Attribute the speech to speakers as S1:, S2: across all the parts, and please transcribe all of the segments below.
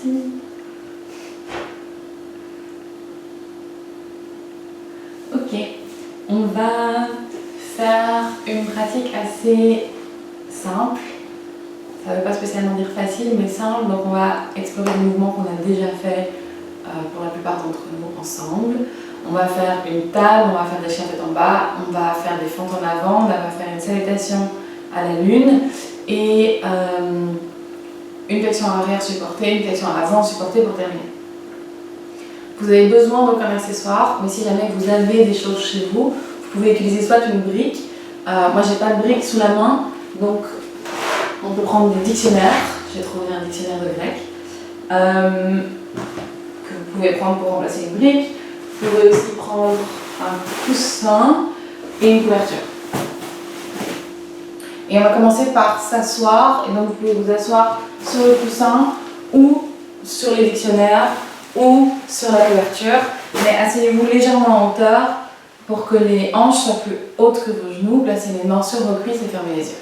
S1: parti. Ok, on va faire une pratique assez simple. Ça ne veut pas spécialement dire facile, mais simple. Donc on va explorer des mouvements qu'on a déjà fait pour la plupart d'entre nous ensemble. On va faire une table, on va faire des chiens tête en bas, on va faire des fentes en avant, on va faire une salutation à la lune et une flexion arrière supportée, une flexion avant supportée pour terminer. Vous avez besoin d'aucun accessoire, mais si jamais vous avez des choses chez vous, vous pouvez utiliser soit une brique. Moi j'ai pas de brique sous la main, donc on peut prendre des dictionnaires. J'ai trouvé un dictionnaire de grec que vous pouvez prendre pour remplacer une brique. Vous pouvez aussi prendre un coussin et une couverture. Et on va commencer par s'asseoir, et donc vous pouvez vous asseoir sur le coussin ou sur les dictionnaires ou sur la couverture, mais asseyez-vous légèrement en hauteur pour que les hanches soient plus hautes que vos genoux. Placez les mains sur vos cuisses et fermez les yeux.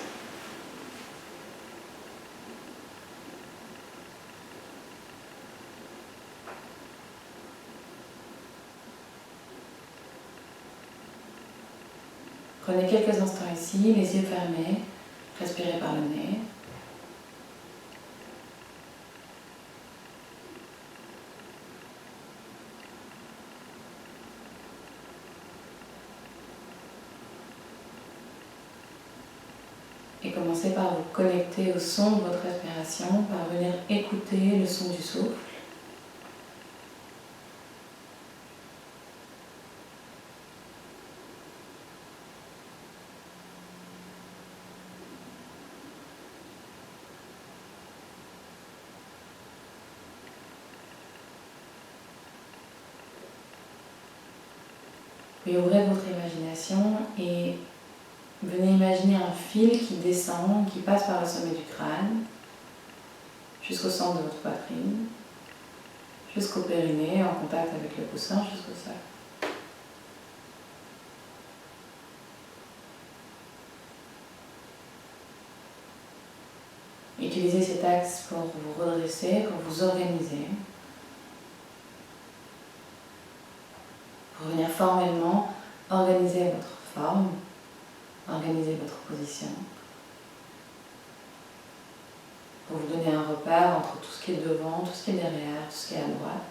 S1: Prenez quelques instants ici, les yeux fermés, respirez par le nez. Et commencez par vous connecter au son de votre respiration, par venir écouter le son du souffle. Puis ouvrez votre imagination et venez imaginer un fil qui descend, qui passe par le sommet du crâne, jusqu'au centre de votre poitrine, jusqu'au périnée, en contact avec le coussin, jusqu'au sol. Utilisez cet axe pour vous redresser, pour vous organiser, pour venir formellement organiser votre forme, organiser votre position, pour vous donner un repère entre tout ce qui est devant, tout ce qui est derrière, tout ce qui est à droite,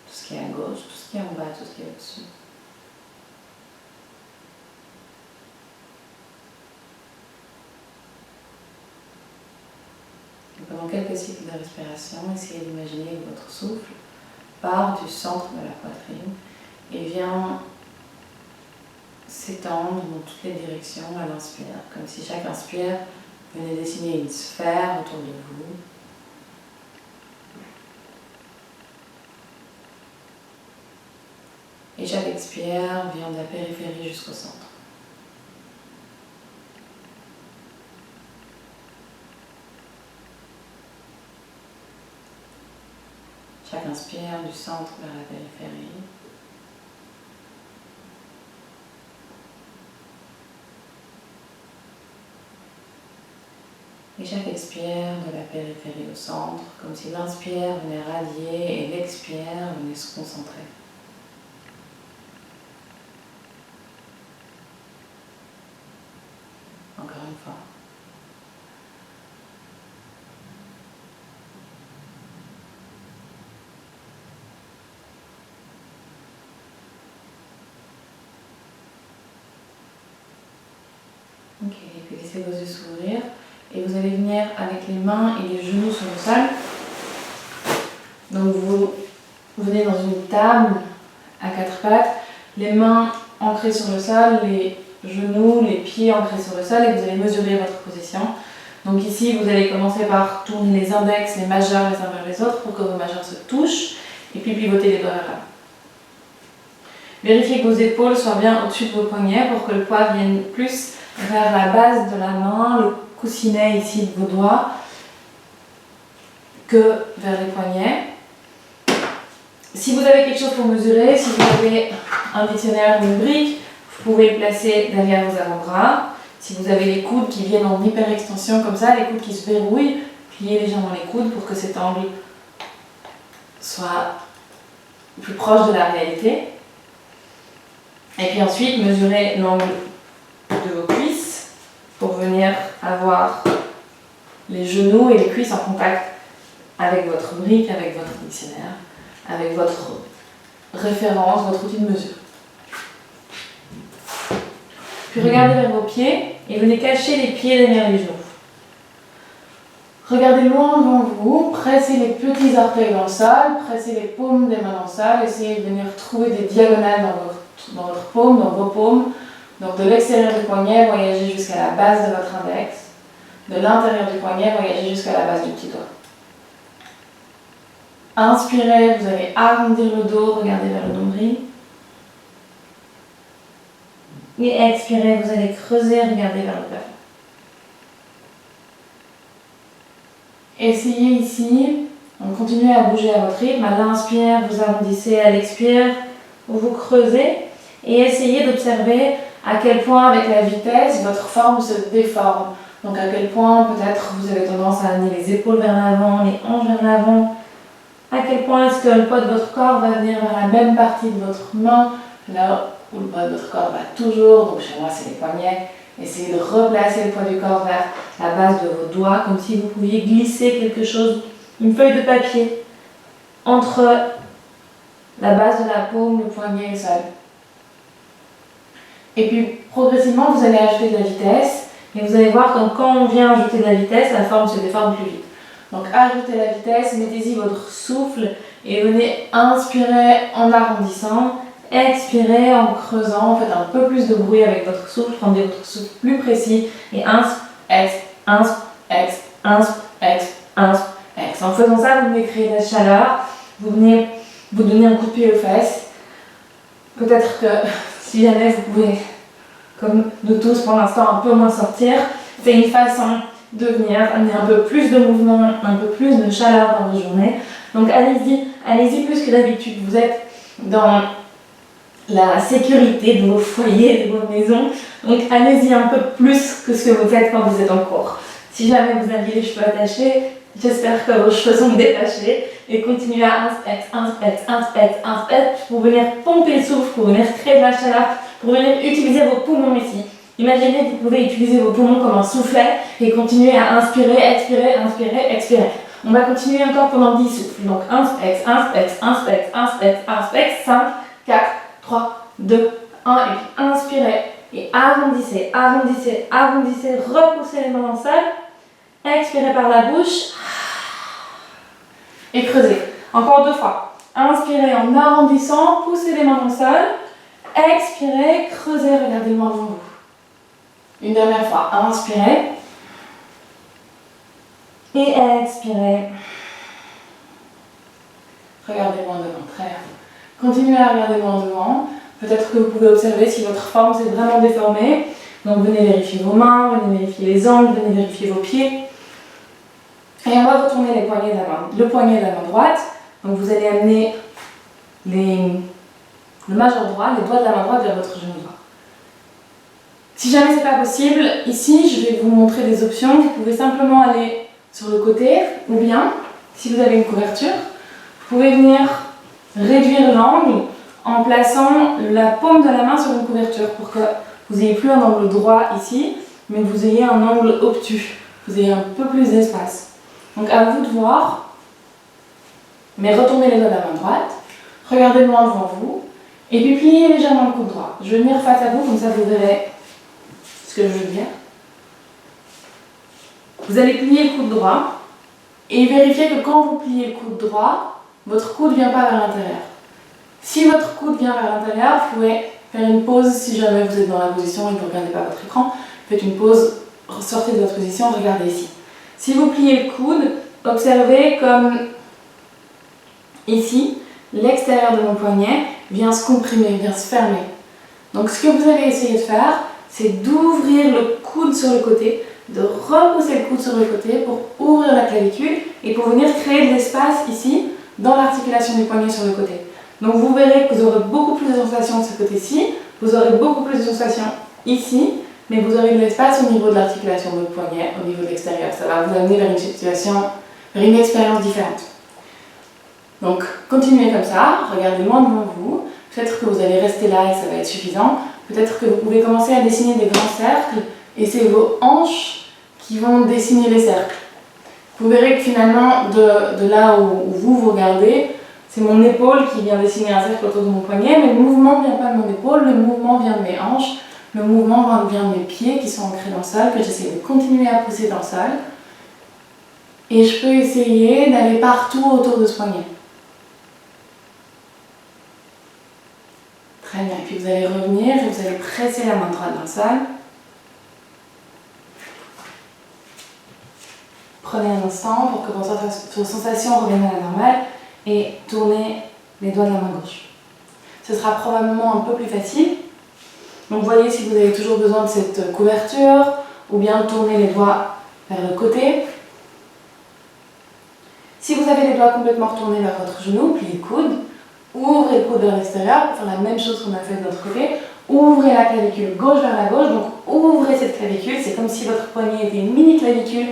S1: tout ce qui est à gauche, tout ce qui est en bas, tout ce qui est au-dessus. Pendant quelques cycles de respiration, essayez d'imaginer que votre souffle part du centre de la poitrine et vient s'étendre dans toutes les directions à l'inspire, comme si chaque inspire venait dessiner une sphère autour de vous. Et chaque expire vient de la périphérie jusqu'au centre. Chaque inspire du centre vers la périphérie. Et chaque expire de la périphérie au centre, comme si l'inspire venait radier et l'expire venait se concentrer. Encore une fois. Ok, et puis laissez vos yeux s'ouvrir. Et vous allez venir avec les mains et les genoux sur le sol. Donc vous venez dans une table à quatre pattes, les mains ancrées sur le sol, les genoux, les pieds ancrés sur le sol et vous allez mesurer votre position. Donc ici, vous allez commencer par tourner les index, les majeurs les uns vers les autres pour que vos majeurs se touchent et puis pivoter les doigts vers là. Vérifiez que vos épaules soient bien au-dessus de vos poignets pour que le poids vienne plus vers la base de la main, le coussinet ici de vos doigts, que vers les poignets. Si vous avez quelque chose pour mesurer, si vous avez un dictionnaire ou une brique, vous pouvez le placer derrière vos avant-bras. Si vous avez les coudes qui viennent en hyper extension comme ça, les coudes qui se verrouillent, pliez légèrement les coudes pour que cet angle soit plus proche de la réalité. Et puis ensuite, mesurez l'angle de vos cuisses pour venir avoir les genoux et les cuisses en contact avec votre brique, avec votre dictionnaire, avec votre référence, votre outil de mesure. Puis regardez vers vos pieds et venez cacher les pieds derrière les genoux. Regardez loin devant vous, pressez les petits orteils dans le sol, pressez les paumes des mains dans le sol, essayez de venir trouver des diagonales dans votre paume, dans vos paumes. Donc de l'extérieur du poignet, voyagez jusqu'à la base de votre index. De l'intérieur du poignet, voyagez jusqu'à la base du petit doigt. Inspirez, vous allez arrondir le dos, regardez vers le nombril. Et expirez, vous allez creuser, regardez vers le plafond. Essayez ici, donc continuez à bouger à votre rythme. À l'inspire, vous arrondissez, à l'expire, vous creusez. Et essayez d'observer à quel point, avec la vitesse, votre forme se déforme. Donc à quel point, peut-être, vous avez tendance à amener les épaules vers l'avant, les hanches vers l'avant. À quel point est-ce que le poids de votre corps va venir vers la même partie de votre main, là où le poids de votre corps va toujours, donc chez moi c'est les poignets. Essayez de replacer le poids du corps vers la base de vos doigts, comme si vous pouviez glisser quelque chose, une feuille de papier, entre la base de la paume, le poignet et le sol. Et puis progressivement, vous allez ajouter de la vitesse, et vous allez voir que quand on vient ajouter de la vitesse, la forme se déforme plus vite. Donc ajoutez la vitesse, mettez-y votre souffle, et venez inspirer en arrondissant, expirez en creusant, faites un peu plus de bruit avec votre souffle, rendez votre souffle plus précis, et insp, exp, insp, exp, insp, exp, insp, exp. En faisant ça, vous venez créer de la chaleur, vous venez vous donner un coup de pied aux fesses. Peut-être que si jamais vous pouvez, comme nous tous pour l'instant, un peu moins sortir, c'est une façon de venir amener un peu plus de mouvement, un peu plus de chaleur dans vos journées. Donc allez-y plus que d'habitude. Vous êtes dans la sécurité de vos foyers, de vos maisons. Donc allez-y un peu plus que ce que vous faites quand vous êtes en cours. Si jamais vous aviez les cheveux attachés, j'espère que vos cheveux sont détachés et continuez à inspecter pour venir pomper le souffle, pour venir créer de la chaleur, pour venir utiliser vos poumons ici. Imaginez que vous pouvez utiliser vos poumons comme un soufflet et continuer à inspirer, expirer, inspirer, expirer. On va continuer encore pendant 10 souffles. Donc inspecte, 5, 4, 3, 2, 1 et puis inspirez et arrondissez, arrondissez, arrondissez, repoussez les mains dans le sol, expirez par la bouche et creusez. Encore 2 fois. Inspirez en arrondissant, poussez les mains dans le sol, expirez, creusez, regardez le loin devant vous. Une dernière fois, inspirez et expirez. Regardez loin devant, très bien. Continuez à regarder loin devant. Peut-être que vous pouvez observer si votre forme s'est vraiment déformée. Donc venez vérifier vos mains, venez vérifier les angles, venez vérifier vos pieds. Et on va retourner le poignet de la main droite. Donc vous allez amener le majeur droit, les doigts de la main droite vers votre genou droit. Si jamais ce n'est pas possible, ici je vais vous montrer des options. Vous pouvez simplement aller sur le côté, ou bien, si vous avez une couverture, vous pouvez venir réduire l'angle en plaçant la paume de la main sur une couverture pour que vous n'ayez plus un angle droit ici, mais que vous ayez un angle obtus, vous ayez un peu plus d'espace. Donc à vous de voir, mais retournez les doigts de la main droite, regardez loin devant vous, et puis pliez légèrement le coude droit. Je vais venir face à vous, comme ça vous verrez ce que je veux dire. Vous allez plier le coude droit, et vérifiez que quand vous pliez le coude droit, votre coude ne vient pas vers l'intérieur. Si votre coude vient vers l'intérieur, vous pouvez faire une pause si jamais vous êtes dans la position et que vous ne regardez pas votre écran. Faites une pause, sortez de votre position, regardez ici. Si vous pliez le coude, observez comme ici, l'extérieur de mon poignet vient se comprimer, vient se fermer. Donc ce que vous allez essayer de faire, c'est d'ouvrir le coude sur le côté, de repousser le coude sur le côté pour ouvrir la clavicule et pour venir créer de l'espace ici, dans l'articulation du poignet sur le côté. Donc vous verrez que vous aurez beaucoup plus de sensations de ce côté-ci, vous aurez beaucoup plus de sensations ici, mais vous aurez de l'espace au niveau de l'articulation de votre poignet, au niveau de l'extérieur. Ça va vous amener vers une situation, vers une expérience différente. Donc continuez comme ça, regardez loin devant vous. Peut-être que vous allez rester là et ça va être suffisant. Peut-être que vous pouvez commencer à dessiner des grands cercles et c'est vos hanches qui vont dessiner les cercles. Vous verrez que finalement, de là où vous regardez, c'est mon épaule qui vient dessiner un cercle autour de mon poignet, mais le mouvement ne vient pas de mon épaule, le mouvement vient de mes hanches, le mouvement vient de mes pieds qui sont ancrés dans le sol, que j'essaie de continuer à pousser dans le sol. Et je peux essayer d'aller partout autour de ce poignet. Très bien, et puis vous allez revenir et vous allez presser la main droite dans le sol. Prenez un instant pour que vos sensations reviennent à la normale et tournez les doigts de la main gauche. Ce sera probablement un peu plus facile. Donc voyez si vous avez toujours besoin de cette couverture ou bien tournez les doigts vers le côté. Si vous avez les doigts complètement retournés vers votre genou, pliez le coude, ouvrez le coude vers l'extérieur pour faire la même chose qu'on a fait de l'autre côté. Ouvrez la clavicule gauche vers la gauche, donc ouvrez cette clavicule, c'est comme si votre poignet était une mini clavicule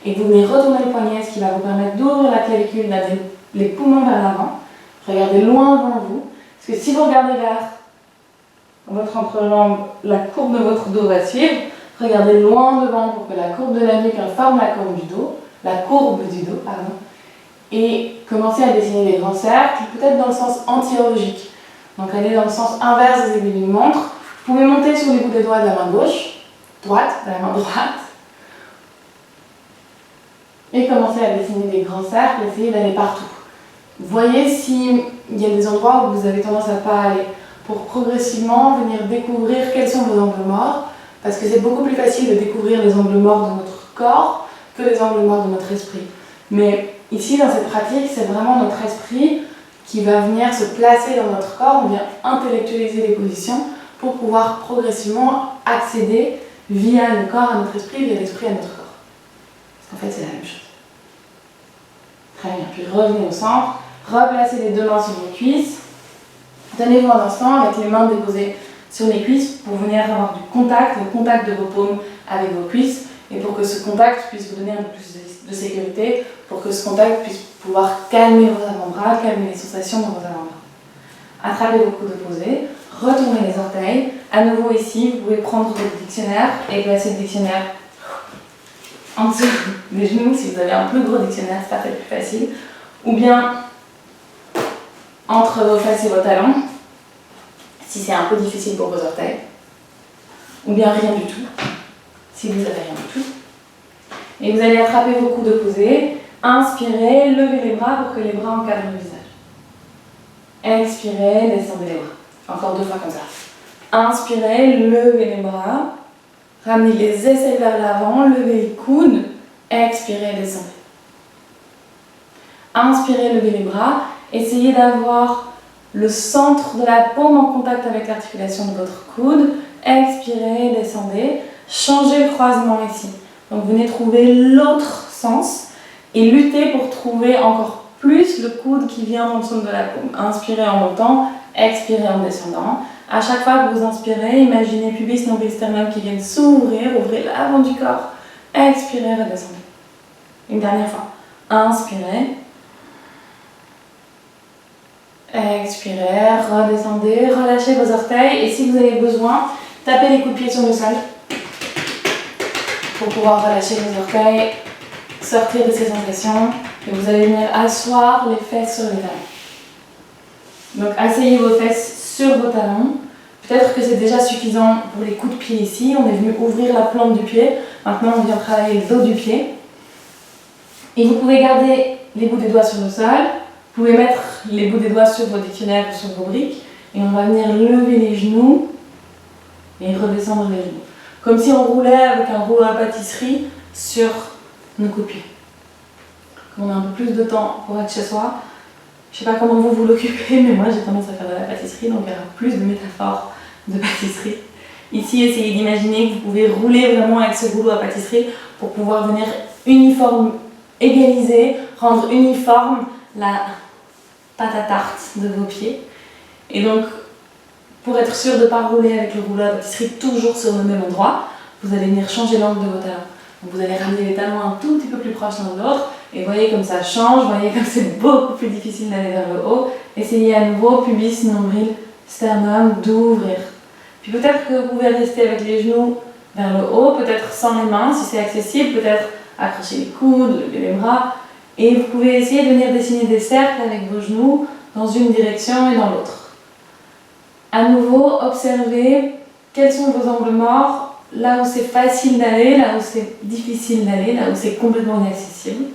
S1: et que vous venez retourner le poignet, ce qui va vous permettre d'ouvrir la clavicule, d'aller les poumons vers l'avant. Regardez loin devant vous, parce que si vous regardez vers votre entrejambe, la courbe de votre dos va suivre. Regardez loin devant pour que la courbe de la nuque informe la courbe du dos, et commencez à dessiner des grands cercles, peut-être dans le sens anti-horlogique. Donc allez dans le sens inverse des aiguilles d'une montre. Vous pouvez monter sur les bouts des doigts de la main gauche, droite, de la main droite, et commencer à dessiner des grands cercles, essayez d'aller partout. Voyez s'il y a des endroits où vous avez tendance à ne pas aller, pour progressivement venir découvrir quels sont vos angles morts, parce que c'est beaucoup plus facile de découvrir les angles morts de notre corps que les angles morts de notre esprit. Mais ici, dans cette pratique, c'est vraiment notre esprit qui va venir se placer dans notre corps, on vient intellectualiser les positions pour pouvoir progressivement accéder via le corps à notre esprit, via l'esprit à notre corps. Parce qu'en fait, c'est la même chose. Très bien, puis revenez au centre, replacez les deux mains sur vos cuisses. Tenez-vous un instant avec les mains déposées sur les cuisses pour venir avoir du contact, le contact de vos paumes avec vos cuisses, et pour que ce contact puisse vous donner un peu plus de sécurité, pour que ce contact puisse pouvoir calmer vos avant-bras, calmer les sensations dans vos avant-bras. Attrapez vos coudes opposés, retournez les orteils. À nouveau ici, vous pouvez prendre votre dictionnaire et placer le dictionnaire en dessous des genoux si vous avez un plus gros dictionnaire, c'est peut-être plus facile, ou bien entre vos fesses et vos talons, si c'est un peu difficile pour vos orteils, ou bien rien du tout, si vous n'avez rien du tout. Et vous allez attraper vos coudes opposés, inspirez, levez les bras pour que les bras encadrent le visage. Expirez, descendez les bras. Encore 2 fois comme ça. Inspirez, levez les bras, ramenez les aisselles vers l'avant, levez les coudes, expirez, descendez. Inspirez, levez les bras. Essayez d'avoir le centre de la paume en contact avec l'articulation de votre coude. Expirez, descendez. Changez le croisement ici. Donc venez trouver l'autre sens et luttez pour trouver encore plus le coude qui vient dans le centre de la paume. Inspirez en montant, expirez en descendant. À chaque fois que vous inspirez, imaginez pubis, nombril, sternum qui viennent s'ouvrir, ouvrez l'avant du corps. Expirez, redescendez. Une dernière fois. Inspirez. Expirez, redescendez, relâchez vos orteils et si vous avez besoin, tapez les coups de pied sur le sol pour pouvoir relâcher vos orteils, sortir de ces sensations et vous allez venir asseoir les fesses sur les talons. Donc asseyez vos fesses sur vos talons. Peut-être que c'est déjà suffisant pour les coups de pied ici. On est venu ouvrir la plante du pied. Maintenant on vient travailler le dos du pied. Et vous pouvez garder les bouts des doigts sur le sol. Vous pouvez mettre les bouts des doigts sur vos dictionnaires ou sur vos briques et on va venir lever les genoux et redescendre les genoux. Comme si on roulait avec un rouleau à pâtisserie sur nos coups de pied. Comme on a un peu plus de temps pour être chez soi, je ne sais pas comment vous vous l'occupez, mais moi j'ai tendance à faire de la pâtisserie, donc il y aura plus de métaphores de pâtisserie. Ici, essayez d'imaginer que vous pouvez rouler vraiment avec ce rouleau à pâtisserie pour pouvoir venir égaliser, rendre uniforme la pâte à tarte de vos pieds. Et donc, pour être sûr de ne pas rouler avec le rouleau à pâtisserie toujours sur le même endroit, vous allez venir changer l'angle de vos talons. Donc vous allez ramener les talons un tout petit peu plus proches l'un de l'autre Et voyez comme ça change, voyez comme c'est beaucoup plus difficile d'aller vers le haut. Essayez à nouveau, pubis, nombril, sternum, d'ouvrir. Puis peut-être que vous pouvez rester avec les genoux vers le haut, peut-être sans les mains si c'est accessible, peut-être accrocher les coudes, lever les bras. Et vous pouvez essayer de venir dessiner des cercles avec vos genoux dans une direction et dans l'autre. À nouveau, observez quels sont vos angles morts, là où c'est facile d'aller, là où c'est difficile d'aller, là où c'est complètement inaccessible.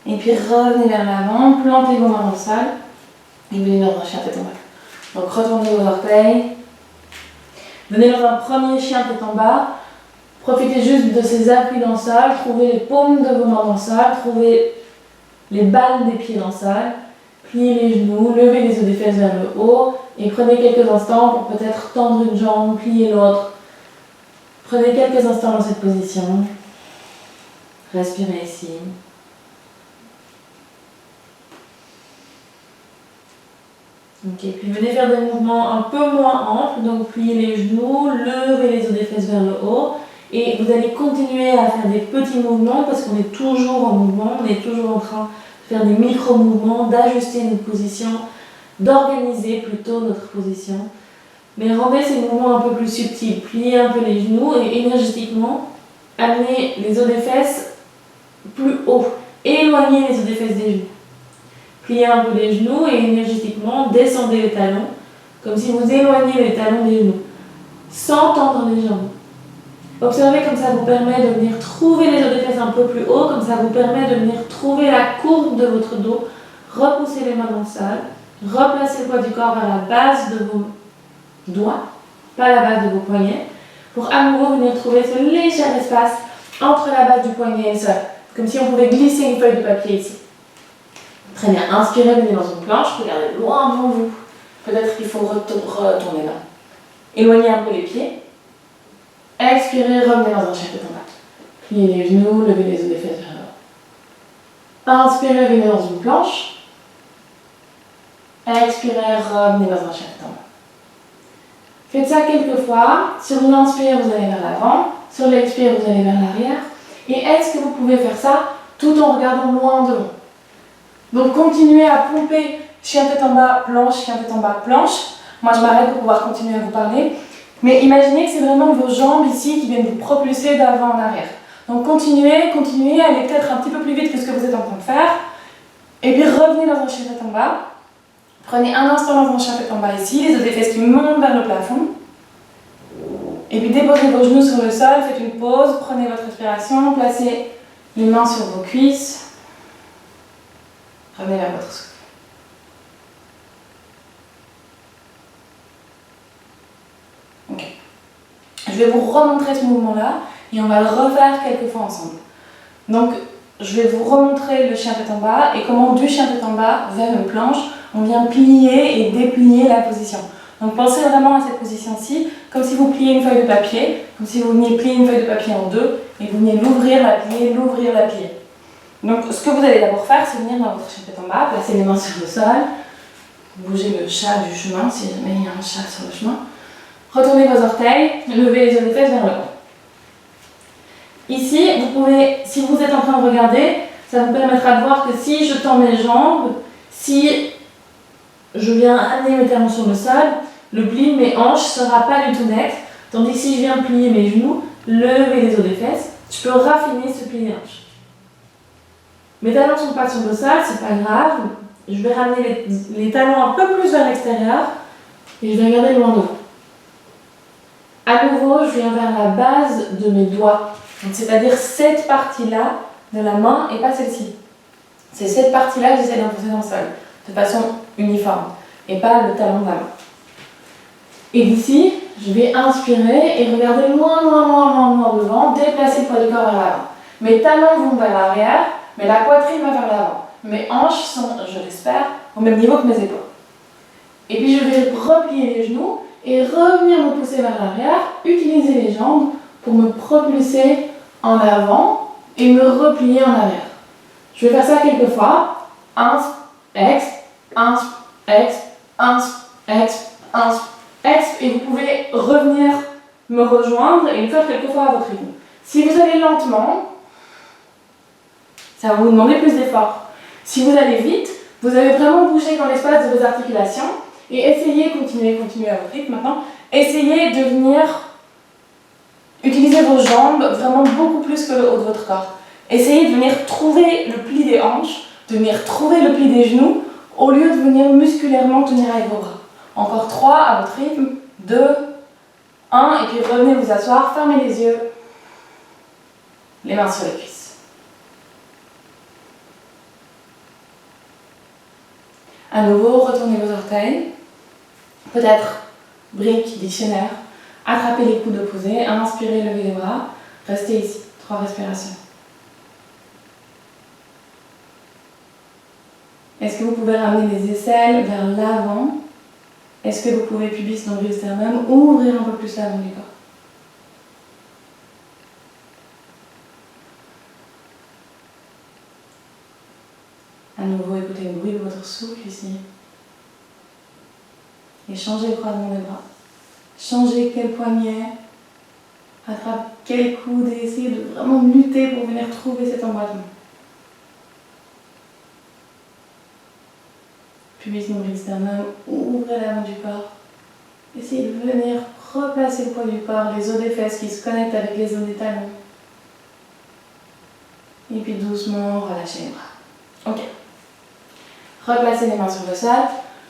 S1: Et puis revenez vers l'avant, plantez vos mains dans le sol et venez dans un chien tête en bas. Donc retournez vos orteils. Venez dans un premier chien tête en bas. Profitez juste de ces appuis dans le sol. Trouvez les paumes de vos mains dans le sol. Trouvez les balles des pieds dans le sol. Pliez les genoux, levez les os des fesses vers le haut et prenez quelques instants pour peut-être tendre une jambe, plier l'autre. Prenez quelques instants dans cette position. Respirez ici. Ok, puis venez faire des mouvements un peu moins amples, donc pliez les genoux, levez les os des fesses vers le haut et vous allez continuer à faire des petits mouvements parce qu'on est toujours en mouvement, on est toujours en train de faire des micro-mouvements, d'ajuster notre position, d'organiser plutôt notre position. Mais rendez ces mouvements un peu plus subtils, pliez un peu les genoux et énergétiquement amenez les os des fesses plus haut, éloignez les os des fesses des genoux. Pliez un peu les genoux et énergétiquement descendez les talons, comme si vous éloigniez les talons des genoux, sans tendre les jambes. Observez comme ça vous permet de venir trouver les os des fesses un peu plus haut, comme ça vous permet de venir trouver la courbe de votre dos, repoussez les mains dans le sol, replacez le poids du corps vers la base de vos doigts, pas la base de vos poignets, pour à nouveau venir trouver ce léger espace entre la base du poignet et le sol, comme si on pouvait glisser une feuille de papier ici. Très bien, inspirez, venez dans une planche, regardez loin devant vous. Peut-être qu'il faut retourner là. Éloignez un peu les pieds. Expirez, revenez dans un chien tête en bas. Pliez les genoux, levez les os des fesses vers le haut. Inspirez, venez dans une planche. Expirez, revenez dans un chien tête en bas. Faites ça quelques fois. Sur l'inspire, vous allez vers l'avant. Sur l'expire, vous allez vers l'arrière. Et est-ce que vous pouvez faire ça tout en regardant loin devant? Donc continuez à pomper chien tête en bas, planche, chien tête en bas, planche. Moi je m'arrête pour pouvoir continuer à vous parler. Mais imaginez que c'est vraiment vos jambes ici qui viennent vous propulser d'avant en arrière. Donc continuez, allez peut-être un petit peu plus vite que ce que vous êtes en train de faire. Et puis revenez dans un chien tête en bas. Prenez un instant dans un chien tête en bas ici, les os des fesses qui montent vers le plafond. Et puis déposez vos genoux sur le sol, faites une pause, prenez votre respiration, placez les mains sur vos cuisses. Revenez vers votre souffle. Ok. Je vais vous remontrer ce mouvement-là et on va le refaire quelques fois ensemble. Donc, je vais vous remontrer le chien tête en bas et comment du chien tête en bas vers une planche, on vient plier et déplier la position. Donc, pensez vraiment à cette position-ci, comme si vous pliez une feuille de papier, comme si vous veniez plier une feuille de papier en deux et vous veniez l'ouvrir, la plier, l'ouvrir, la plier. Donc, ce que vous allez d'abord faire, c'est venir dans votre chien tête en bas, placer les mains sur le sol, bouger le chat du chemin, si jamais il y a un chat sur le chemin. Retournez vos orteils, levez les os des fesses vers le haut. Ici, vous pouvez, si vous êtes en train de regarder, ça vous permettra de voir que si je tends mes jambes, si je viens amener mes talons sur le sol, le pli de mes hanches ne sera pas du tout net, tandis que si je viens plier mes genoux, lever les os des fesses, je peux raffiner ce pli des hanches. Mes talons ne sont pas sur le sol, c'est pas grave. Je vais ramener les talons un peu plus vers l'extérieur et je vais regarder loin devant. À nouveau, je viens vers la base de mes doigts, c'est-à-dire cette partie-là de la main et pas celle-ci. C'est cette partie-là que j'essaie d'imposer dans le sol, de façon uniforme, et pas le talon de la main. Et d'ici, je vais inspirer et regarder loin devant, déplacer le poids du corps vers l'avant. Mes talons vont vers l'arrière, mais la poitrine va vers l'avant. Mes hanches sont, je l'espère, au même niveau que mes épaules. Et puis je vais replier les genoux et revenir me pousser vers l'arrière, utiliser les jambes pour me propulser en avant et me replier en arrière. Je vais faire ça quelques fois. Insp, exp, insp, exp, insp, exp, insp, exp. Et vous pouvez revenir me rejoindre et le faire quelques fois à votre rythme. Si vous allez lentement,
S2: Ça va vous demander plus d'efforts. Si vous allez vite, vous allez vraiment bouger dans l'espace de vos articulations et essayez, continuez à votre rythme maintenant, essayez de venir utiliser vos jambes vraiment beaucoup plus que le haut de votre corps. Essayez de venir trouver le pli des hanches, de venir trouver le pli des genoux, au lieu de venir musculairement tenir avec vos bras. Encore 3 à votre rythme, 2, 1, et puis revenez vous asseoir, fermez les yeux, les mains sur les cuisses. À nouveau, retournez vos orteils, peut-être brique, dictionnaire, attrapez les coudes opposés, inspirez, levez les bras, restez ici, 3 respirations. Est-ce que vous pouvez ramener les aisselles vers l'avant? Est-ce que vous pouvez pubis, nombril, sternum, ouvrir un peu plus l'avant du corps? À nouveau, écoutez le bruit de votre souffle ici. Et changez le croisement des bras. Changez quel poignet, attrape quel coude et essayez de vraiment lutter pour venir trouver cet embrasement. Pubis, nombril, sternum, ouvrez l'avant du corps. Essayez de venir replacer le poids du corps, les os des fesses qui se connectent avec les os des talons. Et puis doucement, relâchez les bras. Ok. Replacez les mains sur le sol,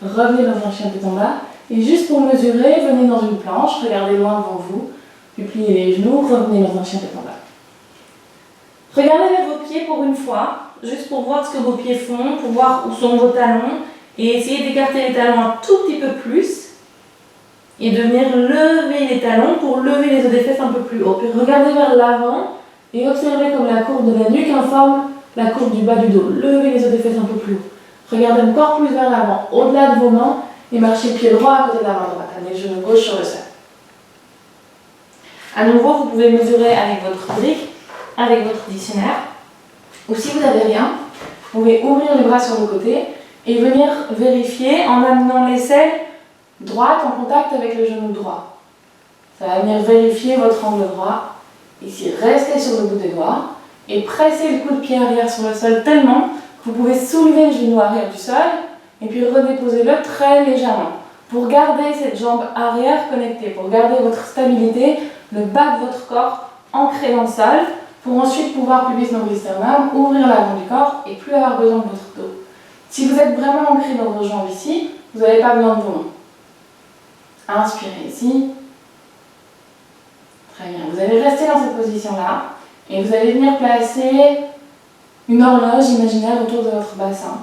S2: revenez dans un chien tête en bas. Et juste pour mesurer, venez dans une planche, regardez loin devant vous, puis pliez les genoux, revenez dans un chien tête en bas. Regardez vers vos pieds pour une fois, juste pour voir ce que vos pieds font, pour voir où sont vos talons. Et essayez d'écarter les talons un tout petit peu plus et de venir lever les talons pour lever les os des fesses un peu plus haut. Puis regardez vers l'avant et observez comme la courbe de la nuque informe la courbe du bas du dos. Levez les os des fesses un peu plus haut. Regardez encore plus vers l'avant, au-delà de vos mains et marchez le pied droit à côté de la main droite. Amenez le genou gauche sur le sol. À nouveau, vous pouvez mesurer avec votre brique, avec votre dictionnaire. Ou si vous n'avez rien, vous pouvez ouvrir les bras sur le côté et venir vérifier en amenant l'aisselle droite en contact avec le genou droit. Ça va venir vérifier votre angle droit. Ici, restez sur le bout des doigts et pressez le coup de pied arrière sur le sol tellement que vous pouvez soulever le genou arrière du sol et puis redéposez-le très légèrement pour garder cette jambe arrière connectée, pour garder votre stabilité, le bas de votre corps ancré dans le sol, pour ensuite pouvoir pubis, nombril, sternum, ouvrir l'avant du corps et plus avoir besoin de votre dos. Si vous êtes vraiment ancré dans vos jambes ici, vous n'avez pas besoin de vos mains. Inspirez ici. Très bien. Vous allez rester dans cette position-là et vous allez venir placer une horloge imaginaire autour de votre bassin.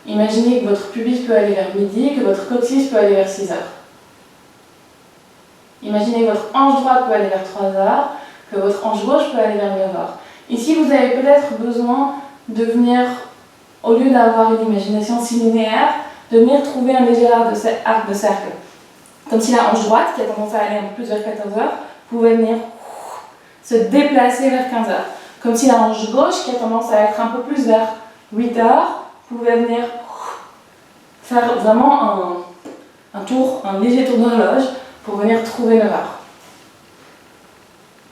S2: Imaginez que votre pubis peut aller vers midi, que votre coccyx peut aller vers 6 heures. Imaginez que votre hanche droite peut aller vers 3 heures, que votre hanche gauche peut aller vers 9 heures. Ici, vous avez peut-être besoin de venir, au lieu d'avoir une imagination si linéaire, de venir trouver un léger arc de cercle. Comme si la hanche droite, qui a tendance à aller un peu plus vers 14 heures, pouvait venir se déplacer vers 15 heures. Comme si la hanche gauche, qui a tendance à être un peu plus vers 8 heures, pouvait venir faire vraiment un léger tour d'horloge pour venir trouver 9 heures.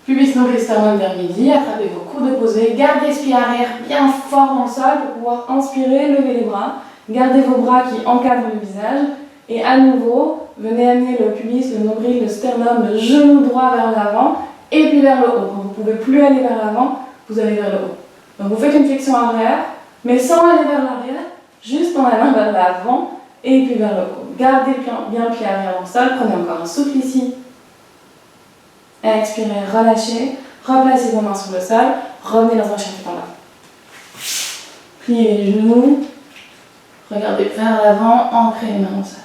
S2: Pubis, nombril, sternum vers midi, attrapez vos coudes opposés, gardez ce pied arrière bien fort dans le sol pour pouvoir inspirer, lever les bras, gardez vos bras qui encadrent le visage et à nouveau, venez amener le pubis, le nombril, le sternum, le genou droit vers l'avant et puis vers le haut. Quand vous ne pouvez plus aller vers l'avant, vous allez vers le haut. Donc vous faites une flexion arrière, mais sans aller vers l'arrière, juste en allant vers l'avant et puis vers le haut. Gardez bien le pied arrière dans le sol, prenez encore un souffle ici. Expirez, relâchez, replacez vos mains sur le sol, revenez dans un chien tête en bas. Pliez les genoux, regardez vers l'avant, ancrez les mains dans le sol.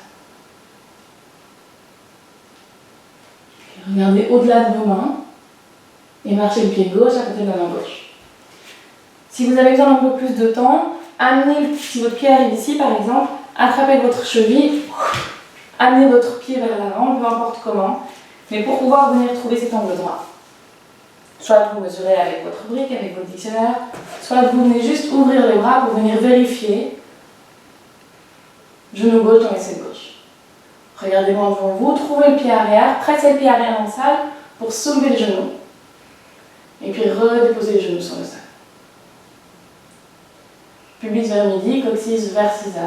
S2: Regardez au-delà de vos mains et marchez le pied gauche à côté de la main gauche. Si vous avez besoin d'un peu plus de temps, amenez, si votre pied arrive ici par exemple, attrapez votre cheville, amenez votre pied vers l'avant, peu importe comment, mais pour pouvoir venir trouver cet angle droit. Soit vous mesurez avec votre brique, avec votre dictionnaire, soit vous venez juste ouvrir les bras pour venir vérifier. Genou gauche dans l'aisselle gauche. Regardez loin devant vous, trouvez le pied arrière, pressez le pied arrière dans le sol pour soulever le genou. Et puis redéposez les genoux sur le sol. pubis vers midi, coccyx vers 6h.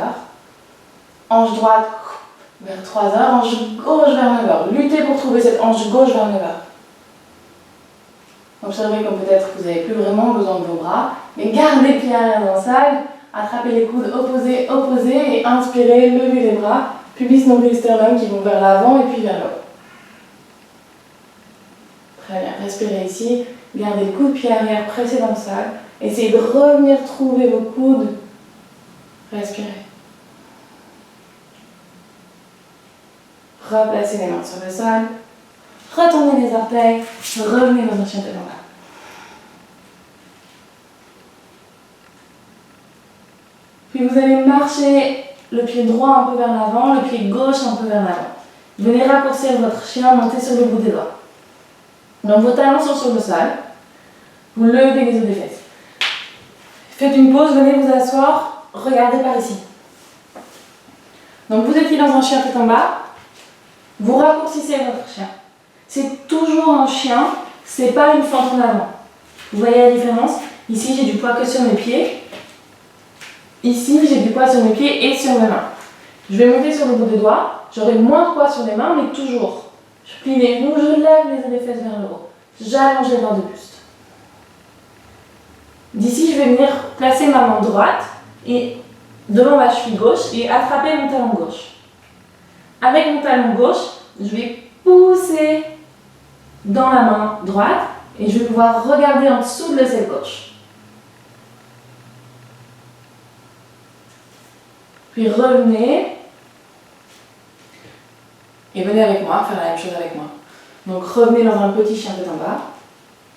S2: Hanche droite vers 3h, hanche gauche vers 9h. Luttez pour trouver cette hanche gauche vers 9h. Observez comme peut-être que vous n'avez plus vraiment besoin de vos bras, mais gardez le pied arrière dans le sable, attrapez les coudes opposés, opposés, et inspirez, levez les bras, pubis, nombril, sternum qui vont vers l'avant et puis vers le haut. Très bien, respirez ici, gardez le coude, pied arrière pressé dans le sable, essayez de revenir trouver vos coudes, respirez. Replacez les mains sur le sol, retournez les orteils, revenez dans un chien tête en bas. Puis vous allez marcher le pied droit un peu vers l'avant, le pied gauche un peu vers l'avant. Venez raccourcir votre chien, montez sur le bout des doigts. Donc vos talons sont sur le sol, vous levez les os des fesses. Faites une pause, venez vous asseoir, regardez par ici. Donc vous étiez dans un chien tête en bas, vous raccourcissez votre chien. C'est toujours un chien, c'est pas une fente en avant. Vous voyez la différence? Ici j'ai du poids que sur mes pieds. Ici j'ai du poids sur mes pieds et sur mes mains. Je vais monter sur le bout des doigts, j'aurai moins de poids sur les mains, mais toujours. Je plie les genoux, je lève les os des fesses vers le haut. J'allonge les bords de buste. D'ici je vais venir placer ma main droite et devant ma cheville gauche et attraper mon talon gauche. Avec mon talon gauche, je vais pousser dans la main droite et je vais pouvoir regarder en dessous de l'aisselle gauche. Puis revenez et venez avec moi, faire la même chose avec moi. Donc revenez dans un petit chien tête en bas,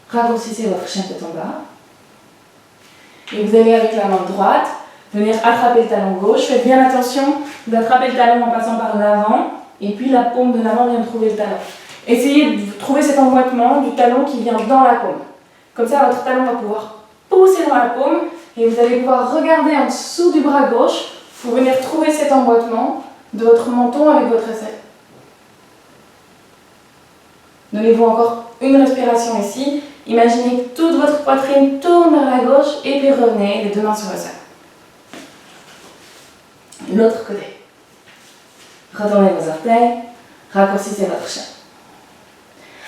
S2: raccourcissez votre chien tête en bas et vous allez avec la main droite venir attraper le talon gauche. Faites bien attention d'attraper le talon en passant par l'avant et puis la paume de la main vient trouver le talon. Essayez de trouver cet emboîtement du talon qui vient dans la paume. Comme ça, votre talon va pouvoir pousser dans la paume et vous allez pouvoir regarder en dessous du bras gauche pour venir trouver cet emboîtement de votre menton avec votre aisselle. Donnez-vous encore une respiration ici. Imaginez que toute votre poitrine tourne vers la gauche et puis revenez les deux mains sur le sol. L'autre côté. Retournez vos orteils, raccourcissez votre chien.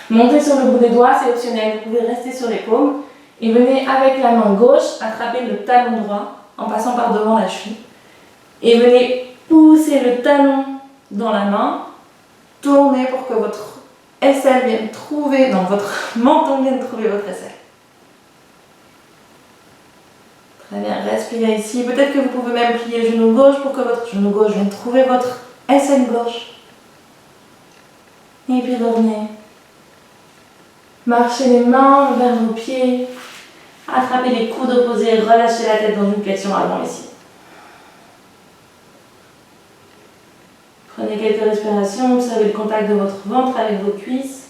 S2: Montez sur le bout des doigts, c'est optionnel, vous pouvez rester sur les paumes et venez avec la main gauche attraper le talon droit en passant par devant la cheville et venez pousser le talon dans la main, tournez pour que votre aisselle vienne trouver, non, votre menton vienne trouver votre aisselle. Très bien, respirez ici. Peut-être que vous pouvez même plier le genou gauche pour que votre genou gauche vienne trouver votre aisselle gauche. Et puis revenez. Marchez les mains vers vos pieds. Attrapez les coudes opposés, relâchez la tête dans une flexion avant ici. Prenez quelques respirations, observez le contact de votre ventre avec vos cuisses.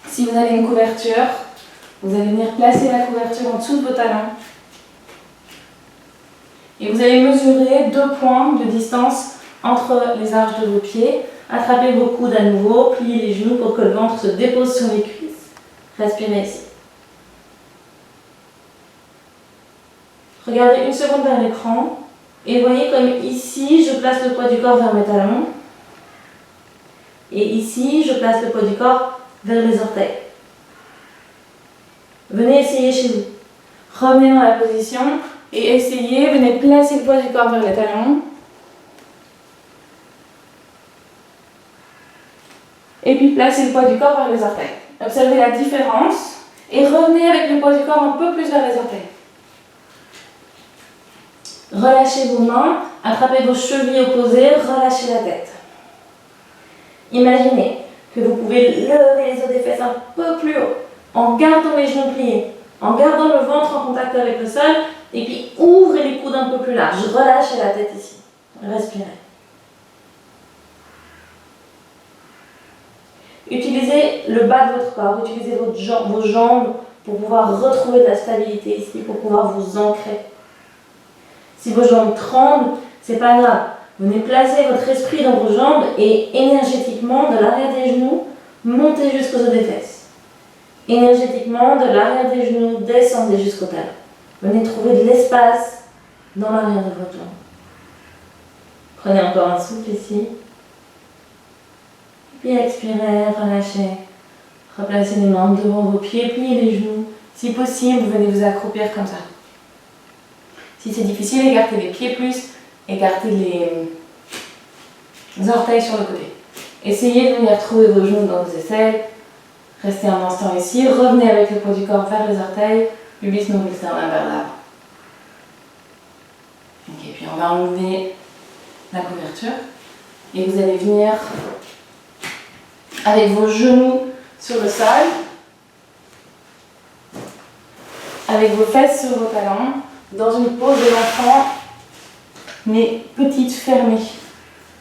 S2: Si vous avez une couverture, vous allez venir placer la couverture en dessous de vos talons. Et vous allez mesurer 2 points de distance entre les arches de vos pieds. Attrapez vos coudes à nouveau, pliez les genoux pour que le ventre se dépose sur les cuisses. Respirez ici. Regardez une seconde vers l'écran et voyez comme ici, je place le poids du corps vers mes talons. Et ici, je place le poids du corps vers les orteils. Venez essayer chez vous. Revenez dans la position et essayez, venez placer le poids du corps vers les talons. Et puis placez le poids du corps vers les orteils. Observez la différence et revenez avec le poids du corps un peu plus vers les orteils. Relâchez vos mains, attrapez vos chevilles opposées, relâchez la tête. Imaginez que vous pouvez lever les os des fesses un peu plus haut, en gardant les genoux pliés, en gardant le ventre en contact avec le sol, et puis ouvrez les coudes un peu plus larges, relâchez la tête ici. Respirez. Utilisez le bas de votre corps, utilisez vos jambes pour pouvoir retrouver de la stabilité ici, pour pouvoir vous ancrer. Si vos jambes tremblent, c'est pas grave. Venez placer votre esprit dans vos jambes et énergétiquement, de l'arrière des genoux, montez jusqu'aux os des fesses. Énergétiquement, de l'arrière des genoux, descendez jusqu'au talon. Venez trouver de l'espace dans l'arrière de votre jambe. Prenez encore un souffle ici. Puis expirez, relâchez. Replacez les mains devant vos pieds, pliez les genoux. Si possible, venez vous accroupir comme ça. Si c'est difficile, écartez les pieds plus, écartez les orteils sur le côté. Essayez de venir trouver vos genoux dans vos aisselles. Restez un instant ici, revenez avec le poids du corps vers les orteils, pubis, nombril, sternum vers l'avant. Ok, puis on va enlever la couverture et vous allez venir avec vos genoux sur le sol, avec vos fesses sur vos talons, dans une pose de l'enfant, mais petite, fermée.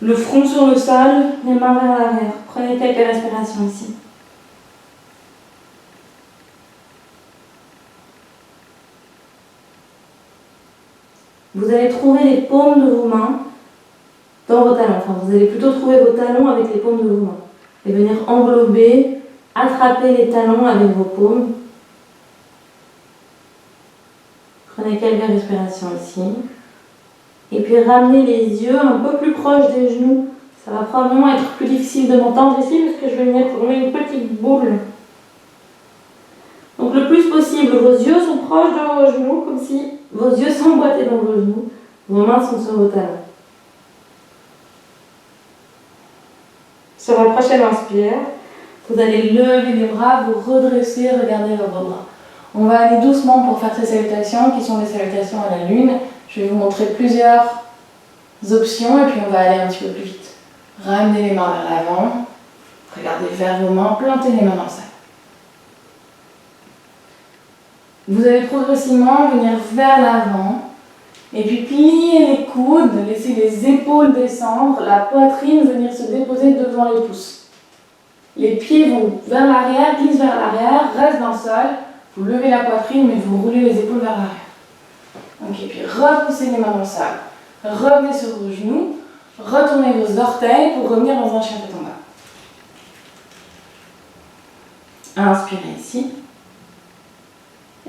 S2: Le front sur le sol, les mains vers l'arrière. Prenez quelques respirations ici. Vous allez trouver les paumes de vos mains dans vos talons. Enfin, vous allez plutôt trouver vos talons avec les paumes de vos mains. Et venir englober, attraper les talons avec vos paumes. Prenez quelques respirations ici. Et puis ramenez les yeux un peu plus proches des genoux. Ça va probablement être plus difficile de m'entendre ici parce que je vais venir former une petite boule. Donc le plus possible, vos yeux sont proches de vos genoux, comme si vos yeux s'emboîtaient dans vos genoux. Vos mains sont sur vos talons. Sur la prochaine inspire, vous allez lever les bras, vous redresser, regarder vers vos bras. On va aller doucement pour faire ces salutations qui sont des salutations à la lune. Je vais vous montrer plusieurs options et puis on va aller un petit peu plus vite. Ramenez les mains vers l'avant, regardez vers vos mains, plantez les mains dans le sol. Vous allez progressivement venir vers l'avant et puis plier les coudes, laisser les épaules descendre, la poitrine venir se déposer devant les pouces. Les pieds vont vers l'arrière, glissent vers l'arrière, restent dans le sol. Vous levez la poitrine mais vous roulez les épaules vers l'arrière. Ok, puis repoussez les mains dans le sol. Revenez sur vos genoux, retournez vos orteils pour revenir dans un chien tête en bas. Inspirez ici.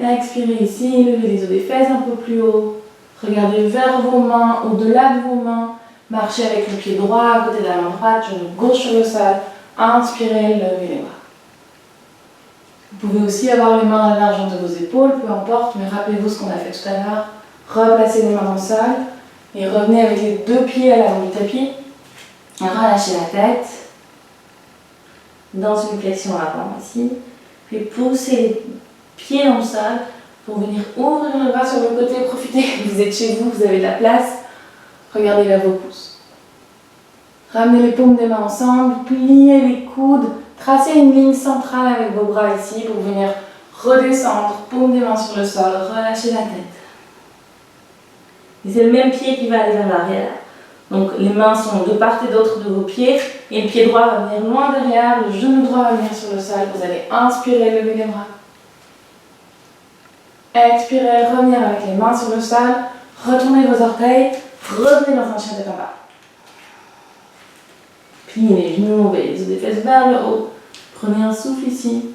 S2: Expirez ici, levez les os des fesses un peu plus haut. Regardez vers vos mains, au-delà de vos mains. Marchez avec le pied droit à côté de la main droite, genou gauche sur le sol. Inspirez, levez les bras. Vous pouvez aussi avoir les mains à la largeur de vos épaules, peu importe, mais rappelez-vous ce qu'on a fait tout à l'heure. Replacez les mains dans le sol et revenez avec les deux pieds à l'avant du tapis. Relâchez la tête dans une flexion avant ici. Puis poussez les pieds dans le sol pour venir ouvrir le bras sur le côté. Profitez, vous êtes chez vous, vous avez de la place. Regardez vers vos pouces. Ramenez les paumes des mains ensemble, pliez les coudes, tracez une ligne centrale avec vos bras ici pour venir redescendre, paume des mains sur le sol, relâchez la tête. Et c'est le même pied qui va aller vers l'arrière. Donc les mains sont de part et d'autre de vos pieds et le pied droit va venir loin derrière, le genou droit va venir sur le sol. Vous allez inspirer, lever les bras. Expirez, revenir avec les mains sur le sol, retournez vos orteils, revenez dans un chien tête en bas. Pliez les genoux, ouvrez les os des fesses vers le haut. Prenez un souffle ici.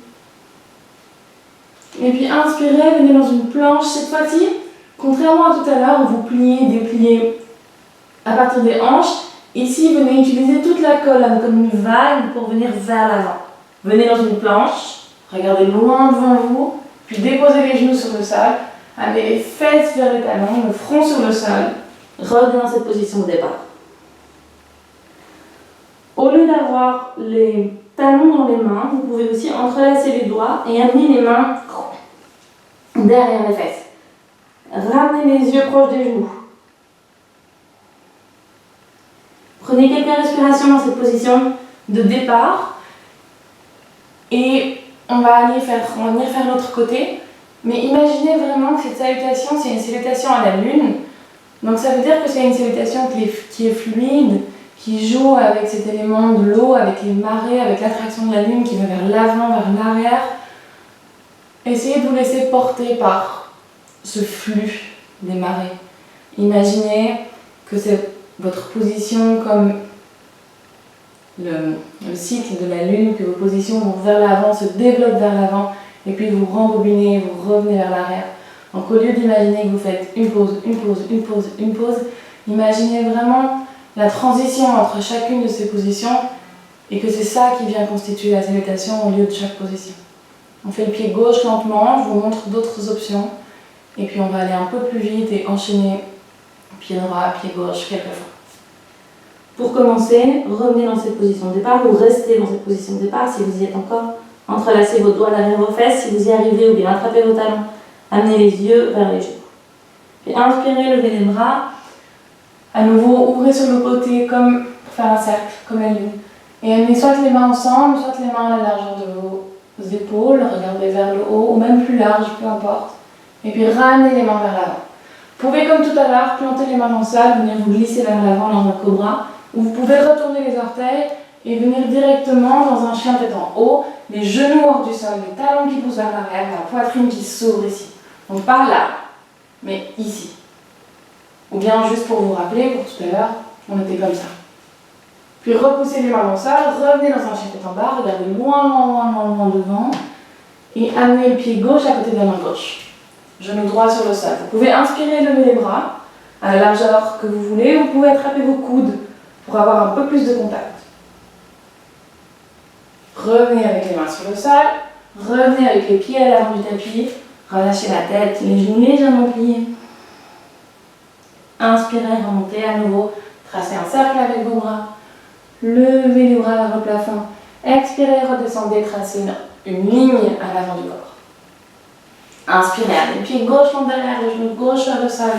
S2: Et puis inspirez, venez dans une planche. Cette fois-ci, contrairement à tout à l'heure où vous pliez, dépliez à partir des hanches, ici venez utiliser toute la colonne comme une vague pour venir vers l'avant. Venez dans une planche, regardez loin devant vous, puis déposez les genoux sur le sol, amenez les fesses vers les talons, le front sur le sol. Revenez dans cette position de départ. Au lieu d'avoir les talons dans les mains, vous pouvez aussi entrelacer les doigts et amener les mains derrière les fesses. Ramenez les yeux proches des genoux. Prenez quelques respirations dans cette position de départ et on va venir faire l'autre côté. Mais imaginez vraiment que cette salutation, c'est une salutation à la lune. Donc ça veut dire que c'est une salutation qui est fluide, qui joue avec cet élément de l'eau, avec les marées, avec l'attraction de la lune qui va vers l'avant, vers l'arrière. Essayez de vous laisser porter par ce flux des marées. Imaginez que c'est votre position comme le cycle de la lune, que vos positions vont vers l'avant, se développent vers l'avant Et puis vous rembobinez, vous revenez vers l'arrière. Donc au lieu d'imaginer que vous faites une pause, une pause, une pause, une pause, imaginez vraiment la transition entre chacune de ces positions et que c'est ça qui vient constituer la salutation au lieu de chaque position. On fait le pied gauche lentement, je vous montre d'autres options. Et puis on va aller un peu plus vite et enchaîner pied droit, pied gauche quelques fois. Pour commencer, revenez dans cette position de départ ou restez dans cette position de départ si vous y êtes encore. Entrelacez vos doigts derrière vos fesses si vous y arrivez ou bien attrapez vos talons. Amenez les yeux vers les genoux. Puis inspirez, levez les bras. À nouveau, ouvrez sur le côté comme pour faire un cercle, comme la lune. Et amenez soit les mains ensemble, soit les mains à la largeur de vos épaules. Regardez vers le haut ou même plus large, peu importe. Et puis ramenez les mains vers l'avant. Vous pouvez, comme tout à l'heure, planter les mains dans le sol, venir vous glisser vers l'avant dans un cobra. Ou vous pouvez retourner les orteils et venir directement dans un chien tête en haut, les genoux hors du sol, les talons qui poussent vers l'arrière, la poitrine qui s'ouvre ici. Donc pas là, mais ici. Ou bien juste pour vous rappeler, pour tout à l'heure, on était comme ça. Puis repoussez les mains dans le sol, revenez dans un chien tête en bas, regardez loin, loin, loin, loin, loin devant. Et amenez le pied gauche à côté de la main gauche. Genou droit sur le sol. Vous pouvez inspirer, lever les bras à la largeur que vous voulez. Vous pouvez attraper vos coudes pour avoir un peu plus de contact. Revenez avec les mains sur le sol. Revenez avec les pieds à l'avant du tapis. Relâchez la tête, les genoux légèrement pliés. Inspirez, remontez à nouveau. Tracez un cercle avec vos bras. Levez les bras vers le plafond. Expirez, redescendez, tracez une ligne à l'avant du corps. Inspirez, les pieds gauche vont derrière, les genoux gauche vers le sol.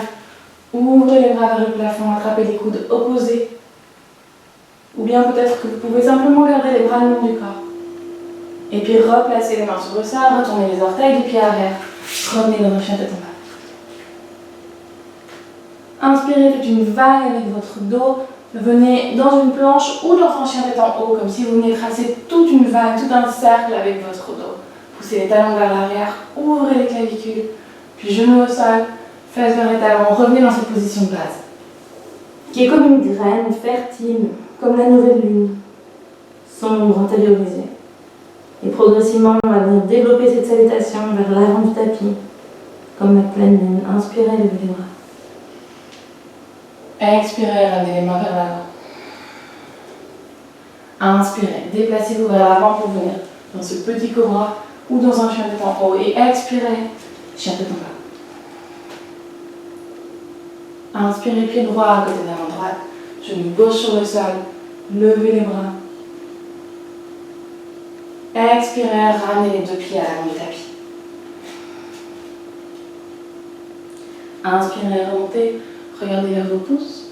S2: Ouvrez les bras vers le plafond, attrapez les coudes opposés. Ou bien peut-être que vous pouvez simplement garder les bras le long du corps. Et puis replacez les mains sur le sol, retournez les orteils du pied arrière. Revenez dans un chien tête en bas. Inspirez, faites une vague avec votre dos. Venez dans une planche ou dans un chien tête en haut, comme si vous veniez tracer toute une vague, tout un cercle avec votre dos. Poussez les talons vers l'arrière, ouvrez les clavicules, puis genoux au sol, fesses vers les talons. Revenez dans cette position de base, qui est comme une graine fertile, comme la nouvelle lune, sombre, intériorisée. Et progressivement, on va venir développer cette salutation vers l'avant du tapis, comme la pleine lune. Inspirez, levez les bras. Expirez, ramenez les mains vers l'avant. Inspirez, déplacez-vous vers l'avant pour venir dans ce petit cobra ou dans un chien tête en haut. Et expirez, chien tête en bas. Inspirez, pied droit à côté de la main droite, genou gauche sur le sol, levez les bras. Expirez, ramenez les deux pieds à l'avant du tapis. Inspirez, remontez, regardez vers vos pouces.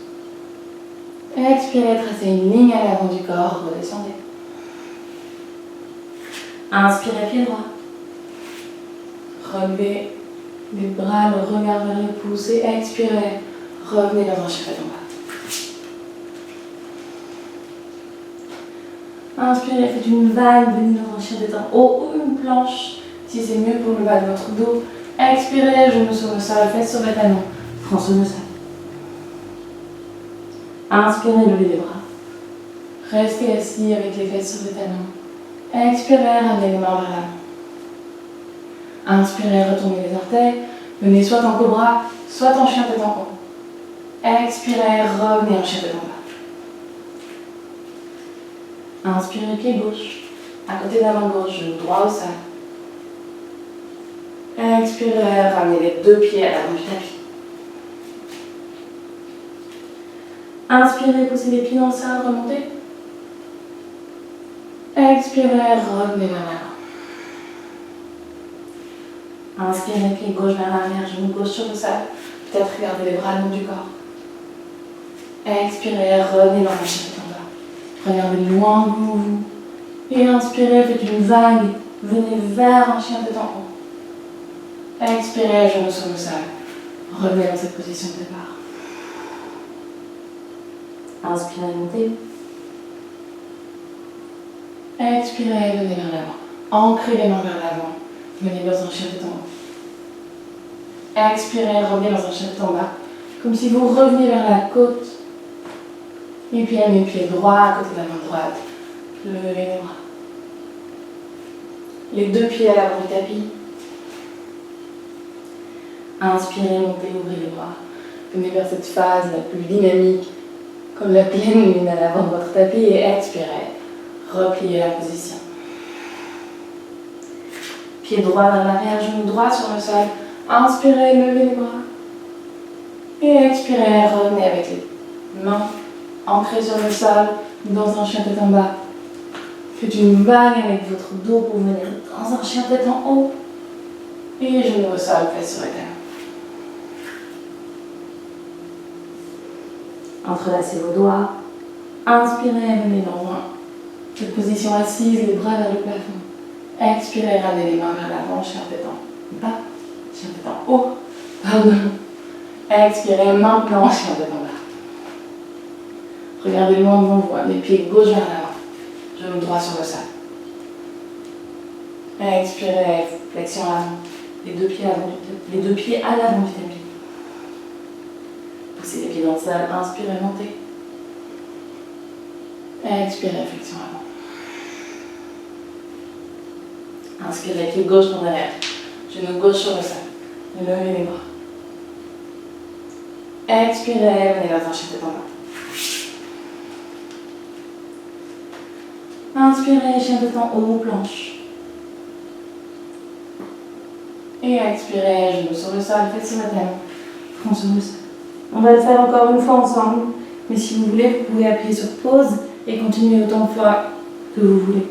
S2: Expirez, tracez une ligne à l'avant du corps, redescendez. Inspirez, pied droit. Relevez les bras, le regard vers les pouces et expirez. Revenez dans un chien tête en bas. Inspirez, faites une vague, venez dans un chien tête en haut ou une planche, si c'est mieux pour le bas de votre dos. Expirez, genoux sur le sol, fesses sur les talons, front sur le sol. Inspirez, levez les bras. Restez assis avec les fesses sur les talons. Expirez, ramenez les mains vers l'avant. Inspirez, retournez les orteils. Venez soit en cobra, soit en chien tête en haut. Expirez, revenez en chien tête en bas. Inspirez, pied gauche, à côté de la main gauche, genou droit au sol. Expirez, ramenez les deux pieds à l'avant du tapis. Inspirez, poussez les pieds dans le sol, remontez. Expirez, revenez vers l'avant. Inspirez, pied gauche vers l'arrière, genou gauche sur le sol. Peut-être regardez les bras le long du corps. Expirez, revenez dans la chien tête en bas. Regardez loin devant vous. Et inspirez, faites une vague. Venez vers un chien tête en haut. Expirez, genou sur le sol. Revenez dans cette position de départ. Inspirez, montez. Expirez, venez vers l'avant. Ancrez les mains vers l'avant. Venez dans un chien tête en haut. Expirez, revenez dans un chien tête en bas. Comme si vous reveniez vers la côte. Et puis amenez le pied droit à côté de la main droite. Levez les bras. les deux pieds à l'avant du tapis. Inspirez, montez, ouvrez les bras. Venez vers cette phase la plus dynamique, comme la pleine lune à l'avant de votre tapis, et expirez. Repliez la position. Pied droit vers l'arrière, genou droit sur le sol. Inspirez, levez les bras. Et expirez, revenez avec les mains ancrées sur le sol, dans un chien tête en bas. Faites une vague avec votre dos pour venir dans un chien tête en haut. Et genoux au sol, fesses sur les talons. Entrelacez vos doigts. Inspirez, venez dans cette position assise, les bras vers le plafond. Expirez, ramenez les mains vers l'avant, chien tête en bas, chien tête en haut. Pardon. Expirez maintenant, chien tête en bas. Regardez loin devant vous, les pieds gauche vers l'avant, genou droit sur le sol. Expirez, flexion avant, les deux pieds à l'avant du tapis. Poussez les pieds dans le sol, inspirez, montez. Expirez, flexion avant. Inspirez, pied gauche en arrière, genou gauche sur le sol. Levez les bras. Expirez, venez dans un chien tête en bas. Inspirez, chien tête en haut, planche. Et expirez, genoux sur le sol, faites sur le talon, front sur le sol. On va le faire encore une fois ensemble, mais si vous voulez, vous pouvez appuyer sur pause et continuer autant de fois que vous voulez.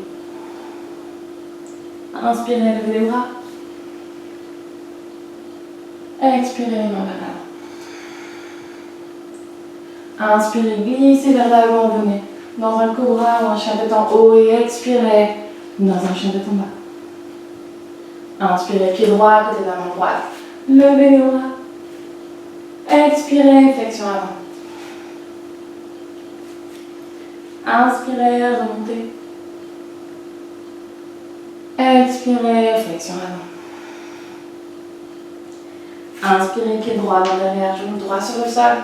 S2: Inspirez, levez les bras. Expirez, les mains vers l'avant. Inspirez, glissez vers l'avant, venez dans un cobra ou un chien tête en haut et expirez dans un chien tête en bas. Inspirez, pied droit à côté de la main droite. Levez les bras. Expirez, flexion avant. Inspirez, remontez. Expirez, flexion avant. Inspirez, pied droit dans derrière, genou droit sur le sol.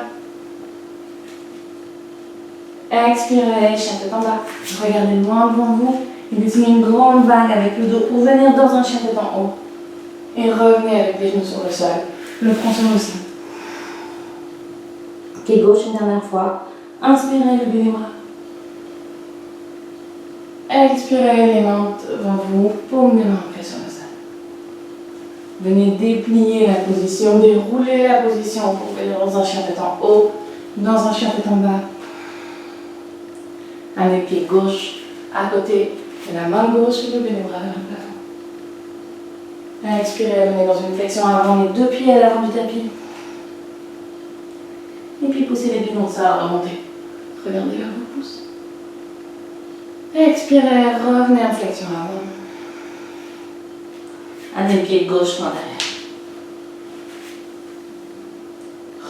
S2: Expirez, chien tête en bas. Regardez loin devant vous et dessinez une grande vague avec le dos pour venir dans un chien tête en haut. Et revenez avec les genoux sur le sol, le front sur le sol. Pied gauche une dernière fois. Inspirez, levez les bras. Expirez, les mains devant vous, paume des mains ancrées sur le sol. Venez déplier la position, dérouler la position pour venir dans un chien tête en haut, dans un chien tête en bas. Amenez le pied gauche à côté de la main gauche et levez les bras vers le plafond. Expirez, venez dans une flexion avant, les deux pieds à l'avant du tapis. Et puis poussez les pieds dans le sol, remontez. Regardez vers vos pouces. Expirez, revenez en flexion avant. Amenez le pied gauche dans derrière.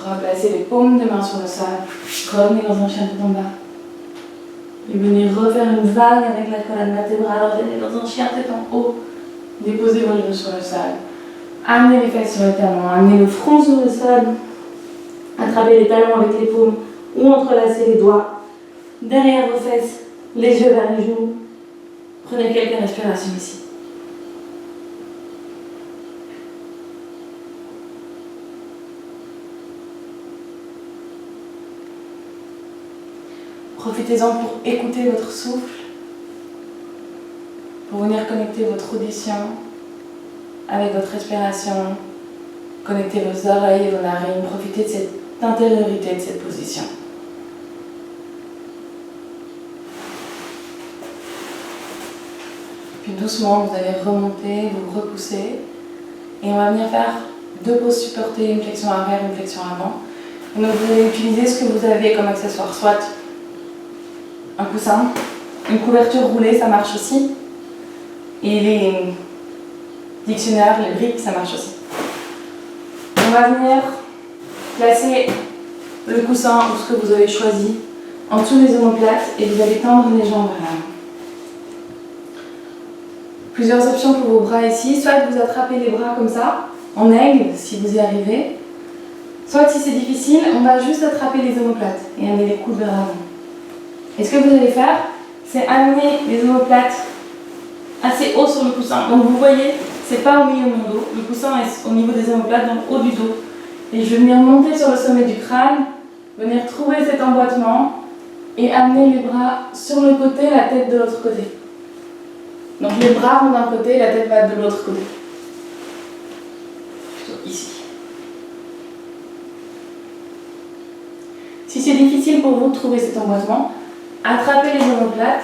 S2: Replacez les paumes de main sur le sol. Revenez dans un chien tête en bas. Et venez refaire une vague avec la colonne vertébrale. Revenez dans un chien tête en haut. Déposez vos genoux sur le sol. Amenez les fesses sur le talon. Amenez le front sur le sol. Attrapez les talons avec les paumes ou entrelacez les doigts. Derrière vos fesses, les yeux vers les genoux. Prenez quelques respirations ici. Profitez-en pour écouter votre souffle, pour venir connecter votre audition avec votre respiration, connecter vos oreilles et vos narines, profitez de cette intériorité, de cette position. Puis doucement, vous allez remonter, vous repousser, et on va venir faire deux pauses supportées, une flexion arrière, une flexion avant. Et donc vous allez utiliser ce que vous avez comme accessoire, soit un coussin, une couverture roulée, ça marche aussi. Et les dictionnaires, les briques, ça marche aussi. On va venir placer le coussin ou ce que vous avez choisi en dessous des omoplates et vous allez tendre les jambes vers l'avant. Plusieurs options pour vos bras ici, soit vous attrapez les bras comme ça, en aigle si vous y arrivez, soit si c'est difficile, on va juste attraper les omoplates et amener les coudes vers l'avant. Et ce que vous allez faire, c'est amener les omoplates assez haut sur le coussin. Donc vous voyez, c'est pas au milieu de mon dos, le coussin est au niveau des omoplates, donc haut du dos. Et je vais venir monter sur le sommet du crâne, venir trouver cet emboîtement et amener les bras sur le côté, la tête de l'autre côté. Donc les bras vont d'un côté, la tête va de l'autre côté. Plutôt ici. Si c'est difficile pour vous de trouver cet emboîtement, attrapez les omoplates,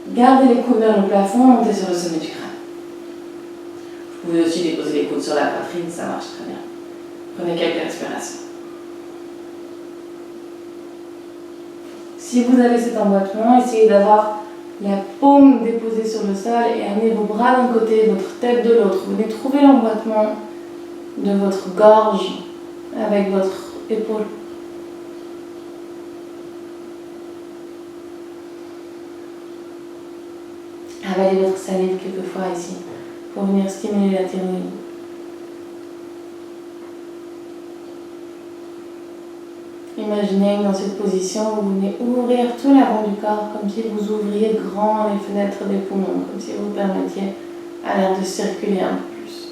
S2: gardez les coudes vers le plafond, montez sur le sommet du crâne. Vous pouvez aussi déposer les coudes sur la poitrine, ça marche très bien. Prenez quelques respirations. Si vous avez cet emboîtement, essayez d'avoir la paume déposée sur le sol et amenez vos bras d'un côté, votre tête de l'autre. Vous venez trouver l'emboîtement de votre gorge avec votre épaule. Avalez votre salive quelquefois ici pour venir stimuler la thyroïde. Imaginez que dans cette position, vous venez ouvrir tout l'avant du corps comme si vous ouvriez grand les fenêtres des poumons, comme si vous permettiez à l'air de circuler un peu plus.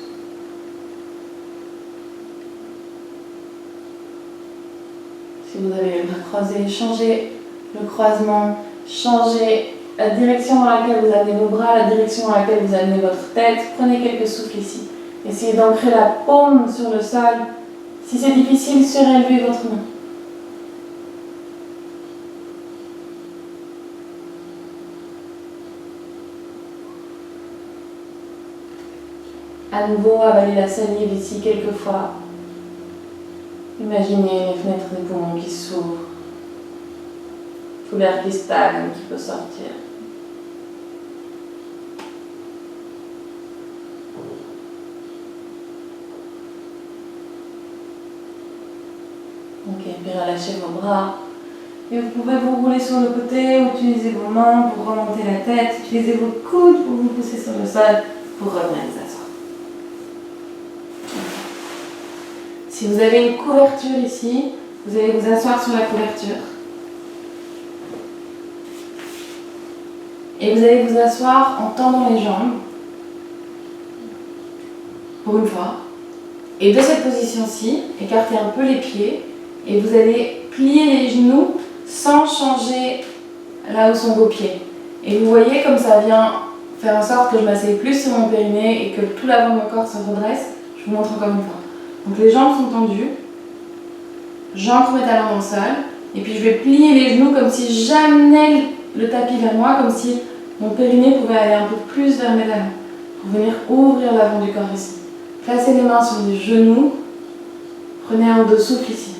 S2: Si vous avez les bras croisés, changez le croisement, changez la direction dans laquelle vous amenez vos bras, la direction dans laquelle vous amenez votre tête. Prenez quelques souffles ici. Essayez d'ancrer la paume sur le sol. Si c'est difficile, surélevez votre main. À nouveau, avalez la salive ici quelques fois. Imaginez les fenêtres des poumons qui s'ouvrent. Tout l'air qui stagne, qui peut sortir. Ok, puis relâchez vos bras. Et vous pouvez vous rouler sur le côté, utiliser vos mains pour remonter la tête, utilisez vos coudes pour vous pousser sur le sol pour revenir vous asseoir. Si vous avez une couverture ici, vous allez vous asseoir sur la couverture. Et vous allez vous asseoir en tendant les jambes, pour une fois. Et de cette position-ci, écartez un peu les pieds, et vous allez plier les genoux sans changer là où sont vos pieds. Et vous voyez comme ça vient faire en sorte que je m'assieds plus sur mon périnée et que tout l'avant de mon corps se redresse. Je vous montre encore une fois. Donc les jambes sont tendues, j'ancre mes talons dans le sol, et puis je vais plier les genoux comme si j'amenais le tapis vers moi, comme si mon périnée pouvait aller un peu plus vers mes talons, pour venir ouvrir l'avant du corps ici. Placez les mains sur les genoux, prenez un ou deux souffles ici.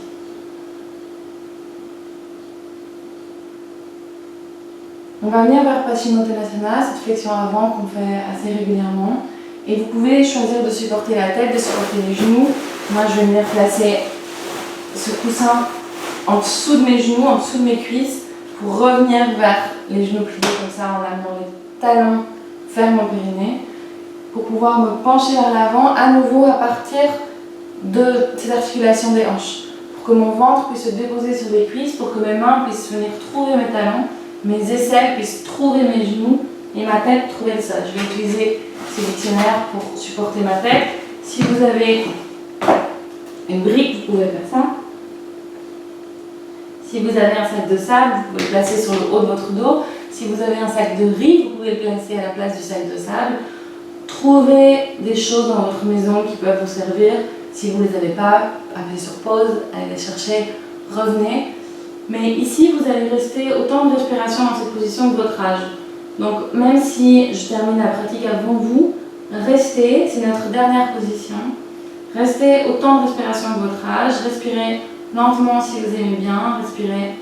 S2: On va venir vers Paschimottanasana, cette flexion avant qu'on fait assez régulièrement. Et vous pouvez choisir de supporter la tête, de supporter les genoux. Moi, je vais venir placer ce coussin en dessous de mes genoux, en dessous de mes cuisses, pour revenir vers les genoux pliés comme ça, en amenant les talons vers mon périnée, pour pouvoir me pencher vers l'avant, à nouveau à partir de cette articulation des hanches, pour que mon ventre puisse se déposer sur les cuisses, pour que mes mains puissent venir trouver mes talons, mes aisselles puissent trouver mes genoux et ma tête trouver le sol. Je vais utiliser ces dictionnaires pour supporter ma tête. Si vous avez une brique, vous pouvez faire ça. Si vous avez un sac de sable, vous pouvez le placer sur le haut de votre dos. Si vous avez un sac de riz, vous pouvez le placer à la place du sac de sable. Trouvez des choses dans votre maison qui peuvent vous servir. Si vous ne les avez pas, appuyez sur pause, allez les chercher, revenez. Mais ici, vous allez rester autant de respiration dans cette position que votre âge. Donc, même si je termine la pratique avant vous, restez, c'est notre dernière position. Restez autant de respiration que votre âge. Respirez lentement si vous aimez bien. Respirez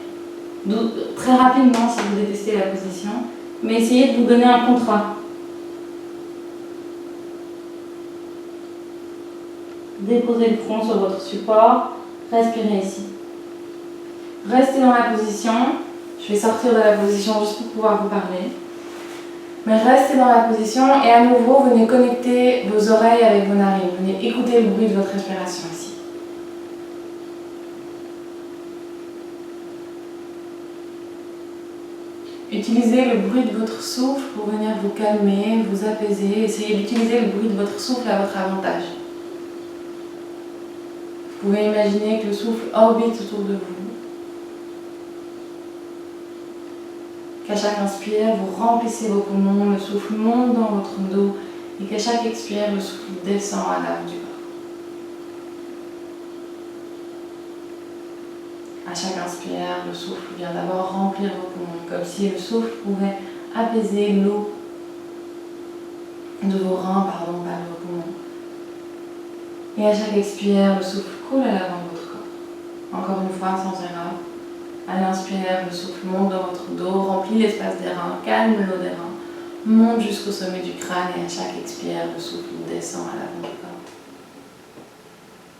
S2: très rapidement si vous détestez la position. Mais essayez de vous donner un contrat. Déposez le front sur votre support. Respirez ici. Restez dans la position. Je vais sortir de la position juste pour pouvoir vous parler. Mais restez dans la position et à nouveau, venez connecter vos oreilles avec vos narines. Venez écouter le bruit de votre respiration ici.
S1: Utilisez le bruit de votre souffle pour venir vous calmer, vous apaiser. Essayez d'utiliser le bruit de votre souffle à votre avantage. Vous pouvez imaginer que le souffle orbite autour de vous. Qu'à chaque inspire, vous remplissez vos poumons, le souffle monte dans votre dos et qu'à chaque expire, le souffle descend à l'avant du corps. À chaque inspire, le souffle vient d'abord remplir vos poumons, comme si le souffle pouvait apaiser l'eau de vos reins, par vos poumons. Et à chaque expire, le souffle coule à l'avant de votre corps. Encore une fois, sans erreur. À l'inspire, le souffle monte dans votre dos, remplit l'espace des reins, calme l'eau des reins, monte jusqu'au sommet du crâne et à chaque expire, le souffle descend à l'avant du corps.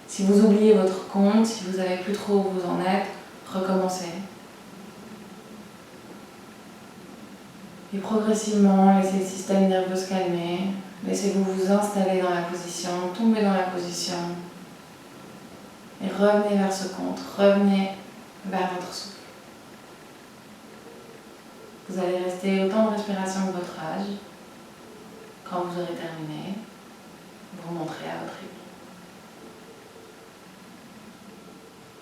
S1: Si vous oubliez votre compte, si vous savez plus trop où vous en êtes, recommencez. Et progressivement, laissez le système nerveux se calmer. Laissez-vous vous installer dans la position, tomber dans la position. Et revenez vers ce compte, revenez vers votre souffle. Vous allez rester autant de respiration que votre âge. Quand vous aurez terminé, vous remonterez à votre rythme.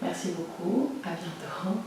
S1: Merci beaucoup, à bientôt.